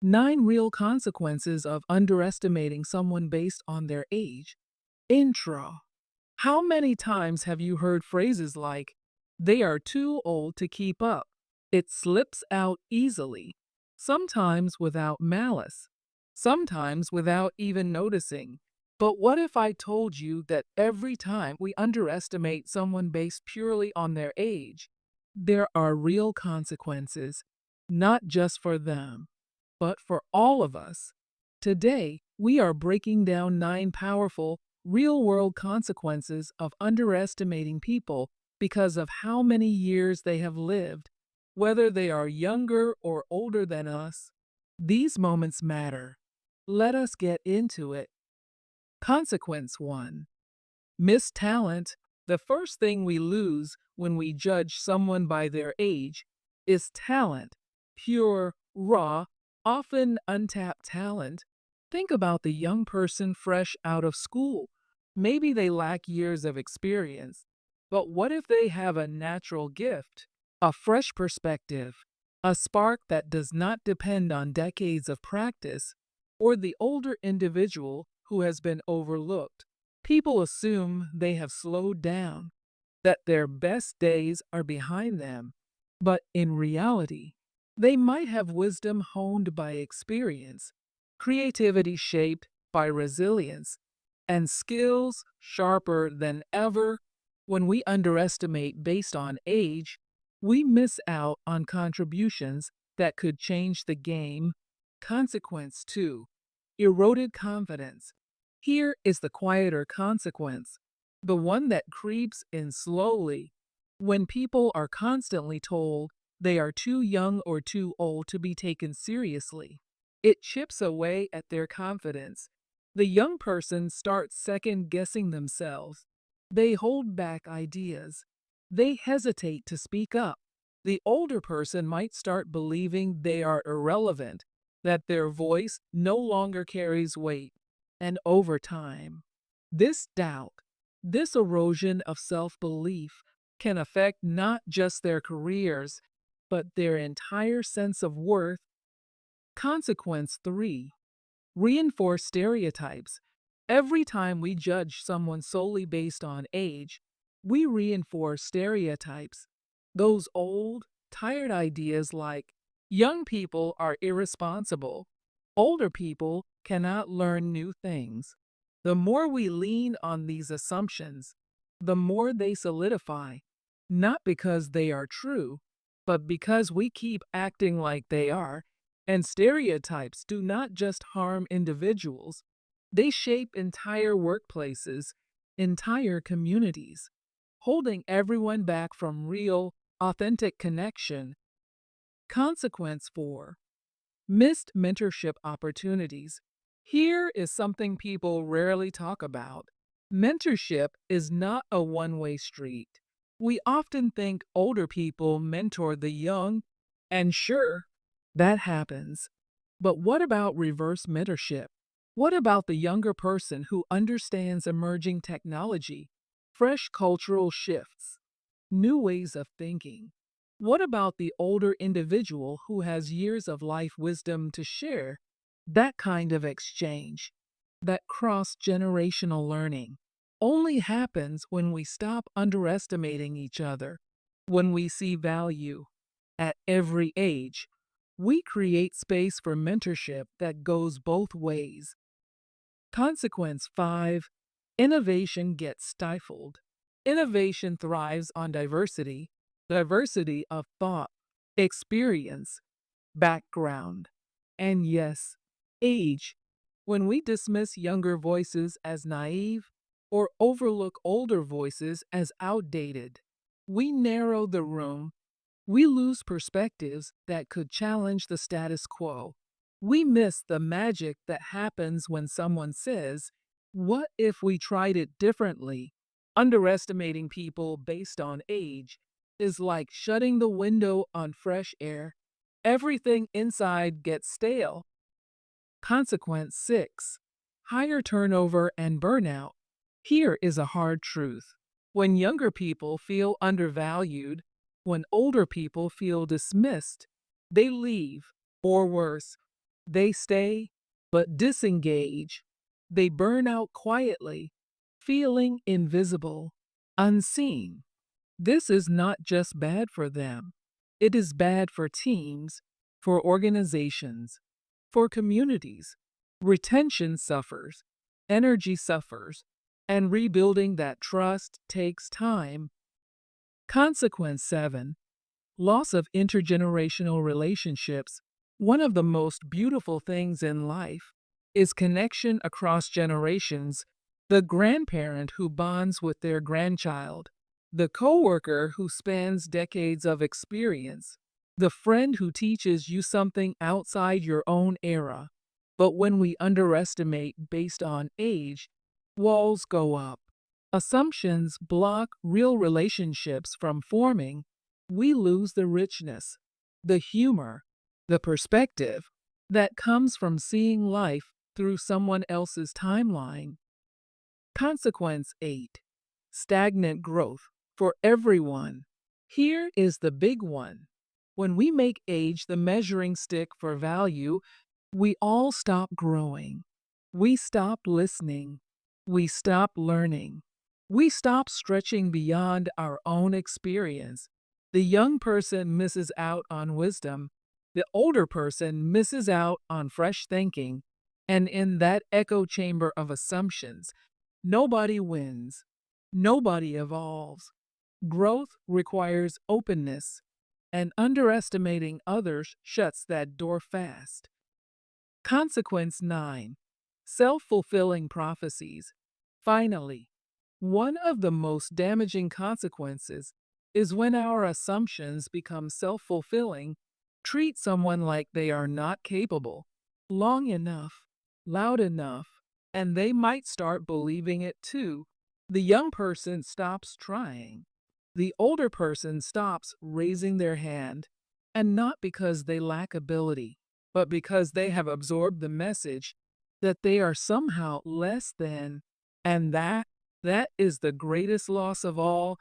9 real consequences of underestimating someone based on their age. Intro. How many times have you heard phrases like, they are too old to keep up? It slips out easily, sometimes without malice, sometimes without even noticing. But what if I told you that every time we underestimate someone based purely on their age, there are real consequences, not just for them, but for all of us? Today, we are breaking down 9 powerful, real world consequences of underestimating people because of how many years they have lived, whether they are younger or older than us. These moments matter. Let us get into it. Consequence 1. Missed talent. The first thing we lose when we judge someone by their age is talent. Pure, raw, often untapped talent. Think about the young person fresh out of school. Maybe they lack years of experience, but what if they have a natural gift, a fresh perspective, a spark that does not depend on decades of practice, or the older individual who has been overlooked? People assume they have slowed down, that their best days are behind them. But in reality, they might have wisdom honed by experience, creativity shaped by resilience, and skills sharper than ever. When we underestimate based on age, we miss out on contributions that could change the game. Consequence 2. Eroded confidence. Here is the quieter consequence, the one that creeps in slowly. When people are constantly told they are too young or too old to be taken seriously, it chips away at their confidence. The young person starts second guessing themselves. They hold back ideas. They hesitate to speak up. The older person might start believing they are irrelevant, that their voice no longer carries weight. And over time, this doubt, this erosion of self belief can affect not just their careers, but their entire sense of worth. Consequence 3. Reinforce stereotypes. Every time we judge someone solely based on age, we reinforce stereotypes. Those old, tired ideas like young people are irresponsible, older people cannot learn new things. The more we lean on these assumptions, the more they solidify, not because they are true, but because we keep acting like they are. And stereotypes do not just harm individuals, they shape entire workplaces, entire communities, holding everyone back from real, authentic connection. Consequence 4. Missed mentorship opportunities. Here is something people rarely talk about. Mentorship is not a one-way street. We often think older people mentor the young, and sure, that happens. But what about reverse mentorship? What about the younger person who understands emerging technology, fresh cultural shifts, new ways of thinking? What about the older individual who has years of life wisdom to share? That kind of exchange, that cross generational learning, only happens when we stop underestimating each other, when we see value at every age. We create space for mentorship that goes both ways. Consequence 5. Innovation gets stifled. Innovation thrives on diversity, diversity of thought, experience, background, and yes, age. When we dismiss younger voices as naive or overlook older voices as outdated, we narrow the room. We lose perspectives that could challenge the status quo. We miss the magic that happens when someone says, what if we tried it differently? Underestimating people based on age is like shutting the window on fresh air. Everything inside gets stale. Consequence 6. Higher turnover and burnout. Here is a hard truth. When younger people feel undervalued, when older people feel dismissed, they leave, or worse, They stay, but disengage. They burn out quietly, feeling invisible, unseen. This is not just bad for them, it is bad for teams, for organizations, for communities. Retention suffers, energy suffers, and rebuilding that trust takes time. Consequence 7. Loss of intergenerational relationships. One of the most beautiful things in life is connection across generations. The grandparent who bonds with their grandchild, the coworker who spans decades of experience, the friend who teaches you something outside your own era. But when we underestimate based on age, walls go up. Assumptions block real relationships from forming. We lose the richness, the humor, the perspective that comes from seeing life through someone else's timeline. Consequence 8. Stagnant growth for everyone. Here is the big one. When we make age the measuring stick for value, we all stop growing. We stop listening. We stop learning. We stop stretching beyond our own experience. The young person misses out on wisdom. The older person misses out on fresh thinking. And in that echo chamber of assumptions, nobody wins. Nobody evolves. Growth requires openness, and underestimating others shuts that door fast. Consequence 9. Self-fulfilling prophecies. Finally, one of the most damaging consequences is when our assumptions become self-fulfilling. Treat someone like they are not capable long enough, loud enough, and they might start believing it too. The young person stops trying. The older person stops raising their hand, and not because they lack ability, but because they have absorbed the message that they are somehow less than, and that is the greatest loss of all.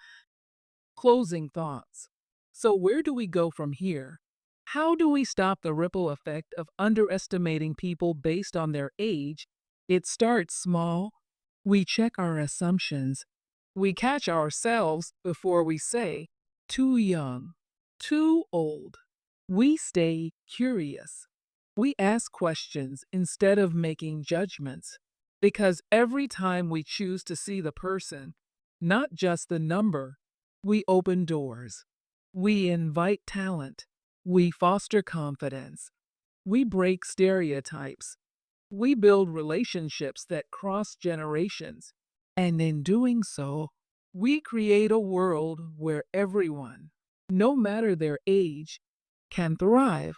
Closing thoughts. So where do we go from here? How do we stop the ripple effect of underestimating people based on their age? It starts small. We check our assumptions. We catch ourselves before we say, too young, too old. We stay curious. We ask questions instead of making judgments. Because every time we choose to see the person, not just the number, we open doors. We invite talent. We foster confidence. We break stereotypes. We build relationships that cross generations. And in doing so, we create a world where everyone, no matter their age, can thrive.